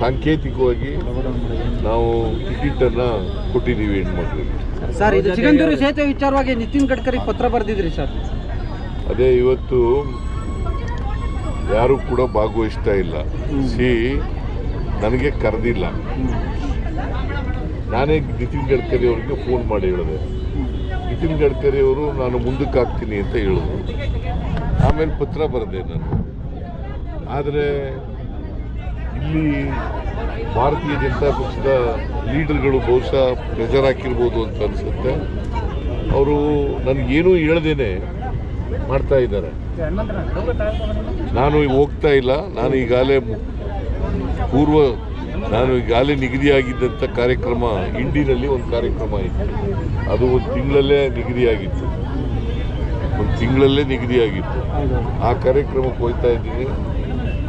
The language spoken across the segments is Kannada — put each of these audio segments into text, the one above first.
ಸಾಂಕೇತಿಕವಾಗಿ ನಾವು ಟಿಕೆಟನ್ನು ಕೊಟ್ಟಿದ್ದೀವಿ ಹೆಣ್ಮಕ್ಳಿಗೆ. ಸರ್, ಇದು ಚಿಗಂದೂರು ಸೇತುವೆ ವಿಚಾರವಾಗಿ ನಿತಿನ್ ಗಡ್ಕರಿ ಪತ್ರ ಬರೆದಿದ್ರಿ ಸರ್. ಅದೇ ಇವತ್ತು ಯಾರು ಕೂಡ ಭಾಗವಹಿಸ್ತಾ ಇಲ್ಲ. ನನಗೆ ಕರೆದಿಲ್ಲ. ನಾನೇ ನಿತಿನ್ ಗಡ್ಕರಿ ಅವರಿಗೆ ಫೋನ್ ಮಾಡಿ ಹೇಳಿದೆ. ನಿತಿನ್ ಗಡ್ಕರಿ ಅವರು ನಾನು ಮುಂದಕ್ಕೆ ಹಾಕ್ತೀನಿ ಅಂತ ಹೇಳಿದ್ರು. ಆಮೇಲೆ ಪತ್ರ ಬರೆದೆ ನಾನು. ಆದರೆ ಇಲ್ಲಿ ಭಾರತೀಯ ಜನತಾ ಪಕ್ಷದ ಲೀಡರ್ಗಳು ಬಹುಶಃ ಪ್ರೆಷರ್ ಹಾಕಿರ್ಬೋದು ಅಂತ ಅನಿಸುತ್ತೆ. ಅವರು ನನಗೇನೂ ಹೇಳ್ದೇನೆ ಮಾಡ್ತಾ ಇದ್ದಾರೆ. ನಾನು ಹೋಗ್ತಾ ಇಲ್ಲ. ನಾನು ಈಗಾಗಲೇ ನಿಗದಿಯಾಗಿದ್ದಂಥ ಕಾರ್ಯಕ್ರಮ ಇಂಡಿನಲ್ಲಿ ಒಂದು ಕಾರ್ಯಕ್ರಮ ಇತ್ತು. ಅದು ಒಂದು ತಿಂಗಳಲ್ಲೇ ನಿಗದಿಯಾಗಿತ್ತು. ಆ ಕಾರ್ಯಕ್ರಮಕ್ಕೆ ಹೋಗ್ತಾ ಇದ್ದೀನಿ.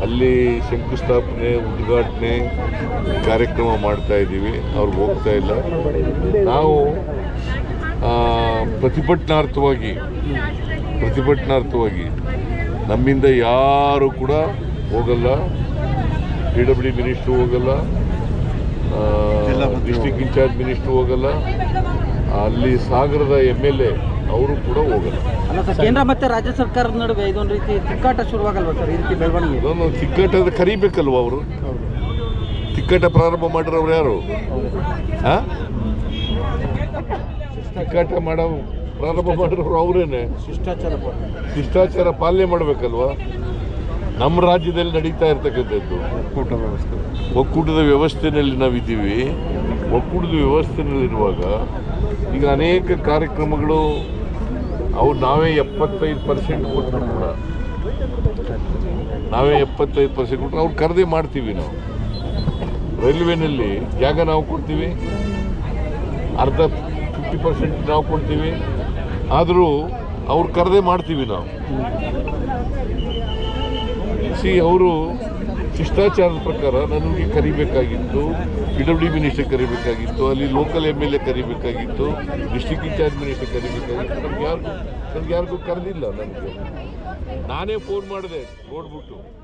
ಅಲ್ಲಿ ಶಂಕುಸ್ಥಾಪನೆ, ಉದ್ಘಾಟನೆ ಕಾರ್ಯಕ್ರಮ ಮಾಡ್ತಾ ಇದ್ದೀವಿ. ಅವ್ರಿಗೆ ಹೋಗ್ತಾ ಇಲ್ಲ. ನಾವು ಪ್ರತಿಭಟನಾರ್ಥವಾಗಿ ನಮ್ಮಿಂದ ಯಾರು ಕೂಡ ಹೋಗಲ್ಲ. PWD ಮಿನಿಸ್ಟ್ರು ಹೋಗಲ್ಲ, ಡಿಸ್ಟ್ರಿಕ್ಟ್ ಇನ್ಚಾರ್ಜ್ ಮಿನಿಸ್ಟ್ರು ಹೋಗಲ್ಲ, ಅಲ್ಲಿ ಸಾಗರದ MLA ಅವರು ಕೂಡ ಹೋಗಲ್ಲ. ಕೇಂದ್ರ ಮತ್ತು ರಾಜ್ಯ ಸರ್ಕಾರದ ನಡುವೆ ಇದೊಂದು ರೀತಿ ತಿಕ್ಕಾಟ ಶುರುವಾಗಲ್ವಾ ಸರ್? ಈ ರೀತಿ ಬೆಳವಣಿಗೆ ಇದೊಂದು ತಿಕ್ಕಾಟ ಕರಿಬೇಕಲ್ವ? ಅವರು ತಿಕ್ಕಾಟ ಪ್ರಾರಂಭ ಮಾಡಿರೋರು ಯಾರು? ತಿಕ್ಕಾಟ ಪ್ರಾರಂಭ ಮಾಡಿರೋರು ಅವರೇನೆ. ಶಿಷ್ಟಾಚಾರ ಪಾಲನೆ ಮಾಡಬೇಕಲ್ವ? ನಮ್ಮ ರಾಜ್ಯದಲ್ಲಿ ನಡೀತಾ ಇರ್ತಕ್ಕಂಥದ್ದು ಒಕ್ಕೂಟದ ವ್ಯವಸ್ಥೆಯಲ್ಲಿ ನಾವಿದ್ದೀವಿ. ಒಕ್ಕೂಟದ ವ್ಯವಸ್ಥೆಯಲ್ಲಿರುವಾಗ ಈಗ ಅನೇಕ ಕಾರ್ಯಕ್ರಮಗಳು ನಾವೇ 75% ಕೊಟ್ಟರು ಕೂಡ ಅವ್ರು ಕರೆದೇ ಮಾಡ್ತೀವಿ. ನಾವು ರೈಲ್ವೆನಲ್ಲಿ ಜಾಗ ನಾವು ಕೊಡ್ತೀವಿ, ಅರ್ಧ 50% ನಾವು ಕೊಡ್ತೀವಿ. ಆದರೂ ಅವ್ರು ಕರೆದೇ ಮಾಡ್ತೀವಿ ನಾವು. ಅವರು ಶಿಷ್ಟಾಚಾರದ ಪ್ರಕಾರ ನನಗೆ ಕರಿಬೇಕಾಗಿತ್ತು, PWD ಮಿನಿಸ್ಟರ್ ಕರಿಬೇಕಾಗಿತ್ತು, ಅಲ್ಲಿ ಲೋಕಲ್ MLA ಕರಿಬೇಕಾಗಿತ್ತು, ಡಿಸ್ಟ್ರಿಕ್ಟ್ ಇನ್ಚಾರ್ಜ್ ಮಿನಿಸ್ಟರ್ ಕರಿಬೇಕಾಗಿತ್ತು. ನನಗೆ ಯಾರಿಗೂ ಕರೆದಿಲ್ಲ. ನಾನೇ ಫೋನ್ ಮಾಡಿದೆ ನೋಡ್ಬಿಟ್ಟು.